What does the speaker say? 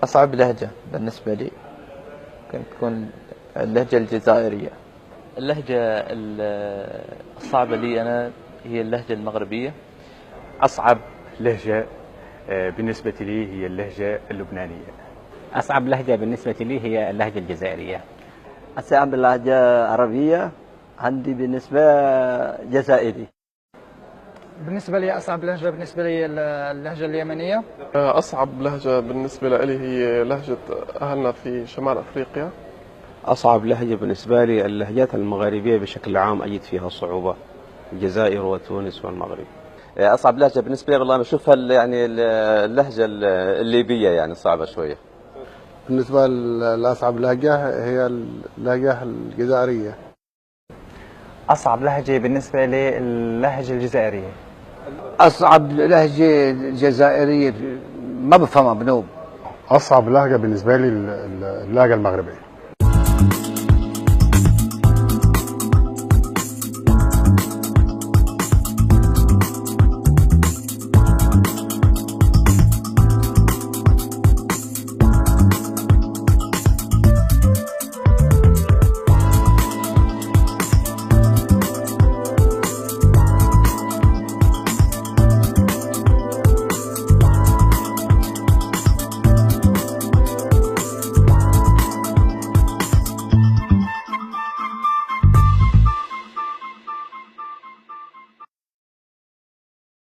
أصعب لهجة بالنسبة لي ممكن تكون اللهجة الجزائرية. اللهجة الصعبة لي أنا هي اللهجة المغربية. أصعب لهجة بالنسبة لي هي اللهجة اللبنانية. أصعب لهجة بالنسبة لي هي اللهجة الجزائرية. أصعب لهجة عربية عندي بالنسبة جزائري. بالنسبة لي أصعب لهجة بالنسبة لي اللهجة اليمنية. أصعب لهجة بالنسبة لي هي لهجة أهلنا في شمال أفريقيا. أصعب لهجة بالنسبة لي اللهجات المغاربية بشكل عام أجد فيها صعوبة، الجزائر وتونس والمغرب. أصعب لهجة بالنسبة لي والله أنا أشوفها يعني اللهجة الليبية يعني صعبة شوية. بالنسبة لأصعب لهجة هي اللهجة الجزائرية. أصعب لهجة بالنسبة لي اللهجة الجزائرية. أصعب لهجة جزائرية ما بفهمها بنوب. أصعب لهجة بالنسبة لي اللهجة المغربية.